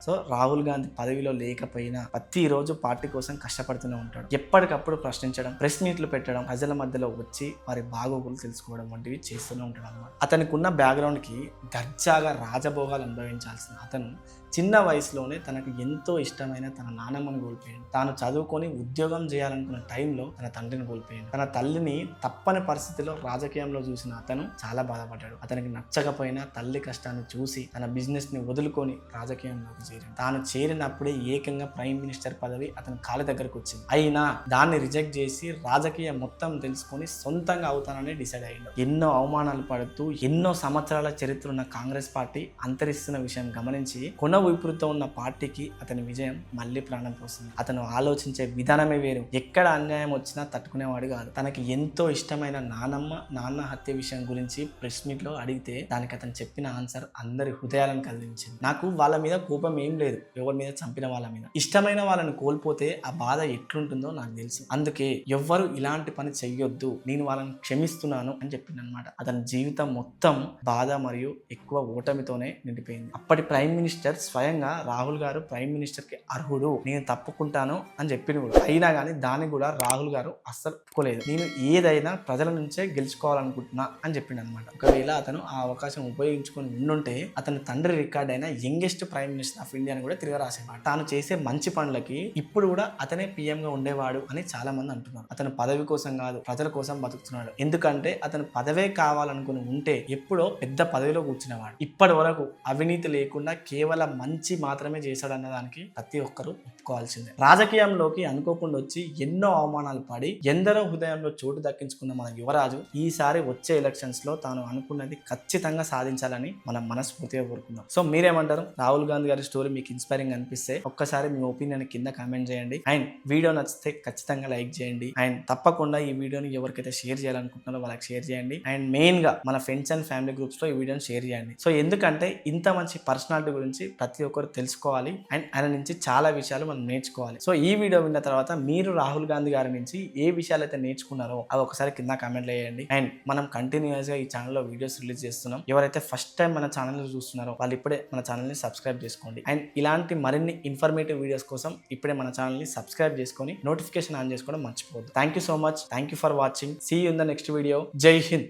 So Rahul Gandhi పదవిలో లేకపోయినా ప్రతిరోజు పార్టీ కోసం కష్టపడుతూనే ఉంటాడు. ఎప్పటికప్పుడు ప్రశ్నించడం, ప్రెస్ మీట్లు పెట్టడం, ప్రజల మధ్యలో వచ్చి వారి బాగోగులు తెలుసుకోవడం వంటివి చేస్తూనే ఉంటాడు అన్నమాట. అతనికి ఉన్న బ్యాక్గ్రౌండ్ కి దర్జాగా రాజభోగాలు అనుభవించాల్సిన అతను చిన్న వయసులోనే తనకు ఎంతో ఇష్టమైన తన నానమ్మను కోల్పోయాడు. తాను చదువుకొని ఉద్యోగం చేయాలనుకున్న టైంలో తన తండ్రిని కోల్పోయాడు. తన తల్లిని తప్పని పరిస్థితిలో రాజకీయంలో చూసిన అతను చాలా బాధపడ్డాడు. అతనికి నచ్చకపోయినా తల్లి కష్టాన్ని చూసి తన బిజినెస్ ని వదులుకొని రాజకీయంలోకి చేరాడు. తాను చేరినప్పుడే ఏకంగా ప్రైమ్ మినిస్టర్ పదవి అతని కాళ్ళ దగ్గరకు వచ్చింది. అయినా దాన్ని రిజెక్ట్ చేసి రాజకీయం మొత్తం తెలుసుకొని సొంతంగా అవుతానని డిసైడ్ అయ్యాడు. ఎన్నో అవమానాలు పడుతూ ఎన్నో సంవత్సరాల చరిత్ర ఉన్న కాంగ్రెస్ పార్టీ అంతరిస్తున్న విషయం గమనించి కొన ఊపిరితో ఉన్న పార్టీకి అతని విజయం మళ్ళీ ప్రాణం పోస్తుంది. అతను ఆలోచించే విధానమే వేరు. ఎక్కడ అన్యాయం వచ్చినా తట్టుకునేవాడు కాదు. తనకి ఎంతో ఇష్టమైన నాన్న హత్య విషయం గురించి ప్రెస్ మీట్ లో అడిగితే దానికి అతను చెప్పిన ఆన్సర్ అందరి హృదయాలను కదిలించింది. నాకు వాళ్ళ మీద కోపం ఏం లేదు, ఎవరి మీద చంపిన వాళ్ళ మీద. ఇష్టమైన వాళ్ళని కోల్పోతే ఆ బాధ ఎట్లుంటుందో నాకు తెలుసు. అందుకే ఎవ్వరు ఇలాంటి పని చెయ్యొద్దు, నేను వాళ్ళని క్షమిస్తున్నాను అని చెప్పింది అనమాట. అతని జీవితం మొత్తం బాధ మరియు ఎక్కువ ఓటమితోనే నిండిపోయింది. అప్పటి ప్రైమ్ మినిస్టర్ స్వయంగా రాహుల్ గారు ప్రైమ్ మినిస్టర్ కి అర్హుడు, నేను తప్పుకుంటాను అని చెప్పిన కూడా అయినా కానీ దాన్ని కూడా రాహుల్ గారు అస్సలు ఒప్పుకోలేదు. నేను ఏదైనా ప్రజల నుంచే గెలుచుకోవాలనుకుంటున్నా అని చెప్పిండు అనమాట. ఒకవేళ అతను ఆ అవకాశం ఉపయోగించుకొని ఉండుంటే అతని తండ్రి రికార్డ్ అయిన youngest prime minister of India అని కూడా తిరిగి రాసేవాడు. తాను చేసే మంచి పనులకి ఇప్పుడు కూడా అతనే పీఎం గా ఉండేవాడు అని చాలా మంది అంటున్నారు. అతను పదవి కోసం కాదు, ప్రజల కోసం బతుకుతున్నాడు. ఎందుకంటే అతను పదవే కావాలనుకుని ఉంటే ఎప్పుడో పెద్ద పదవిలో కూర్చునేవాడు. ఇప్పటి వరకు అవినీతి లేకుండా కేవలం మంచి మాత్రమే చేశాడన్న దానికి ప్రతి ఒక్కరూ ఒప్పుకోవాల్సిందే. రాజకీయంలోకి అనుకోకుండా వచ్చి ఎన్నో అవమానాలు పడి ఎందరో హృదయంలో చోటు దక్కించుకున్న మన యువరాజు ఈసారి వచ్చే ఎలక్షన్స్ లో తాను అనుకున్నది ఖచ్చితంగా సాధించాలని మనం మనస్ఫూర్తిగా కోరుకుందాం. సో మీరేమంటారు? రాహుల్ గాంధీ గారి స్టోరీ మీకు ఇన్స్పైరింగ్ అనిపిస్తే ఒక్కసారి మీ ఒపీనియన్ కింద కామెంట్ చేయండి. అండ్ వీడియో నచ్చితే ఖచ్చితంగా లైక్ చేయండి. అండ్ తప్పకుండా ఈ వీడియోని ఎవరికైతే షేర్ చేయాలనుకుంటున్నారో వాళ్ళకి షేర్ చేయండి. అండ్ మెయిన్ గా మన ఫ్రెండ్స్ అండ్ ఫ్యామిలీ గ్రూప్స్ లో ఈ వీడియోని షేర్ చేయండి. సో ఎందుకంటే ఇంత మంచి పర్సనాలిటీ గురించి ప్రతి ఒక్కరు తెలుసుకోవాలి అండ్ ఆయన నుంచి చాలా విషయాలు మనం నేర్చుకోవాలి. సో ఈ వీడియో విన్న తర్వాత మీరు రాహుల్ గాంధీ గారి నుంచి ఏ విషయాలు అయితే నేర్చుకున్నారో అవి ఒకసారి కింద కామెంట్ చేయండి. అండ్ మనం కంటిన్యూస్ గా ఈ ఛానల్లో వీడియోస్ రిలీజ్ చేస్తున్నాం. ఎవరైతే ఫస్ట్ టైం మన ఛానల్ చూస్తున్నారో వాళ్ళు ఇప్పుడే మన ఛానల్ ని సబ్స్క్రైబ్ చేసుకోండి. అండ్ ఇలాంటి మరిన్ని ఇన్ఫర్మేటివ్ వీడియోస్ కోసం ఇప్పుడే మన ఛానల్ ని సబ్స్క్రైబ్ చేసుకొని నోటిఫికేషన్ ఆన్ చేసుకోవడం మర్చిపోవద్దు. Thank you so much. Thank you for watching. See you in the next video. జై హింద్.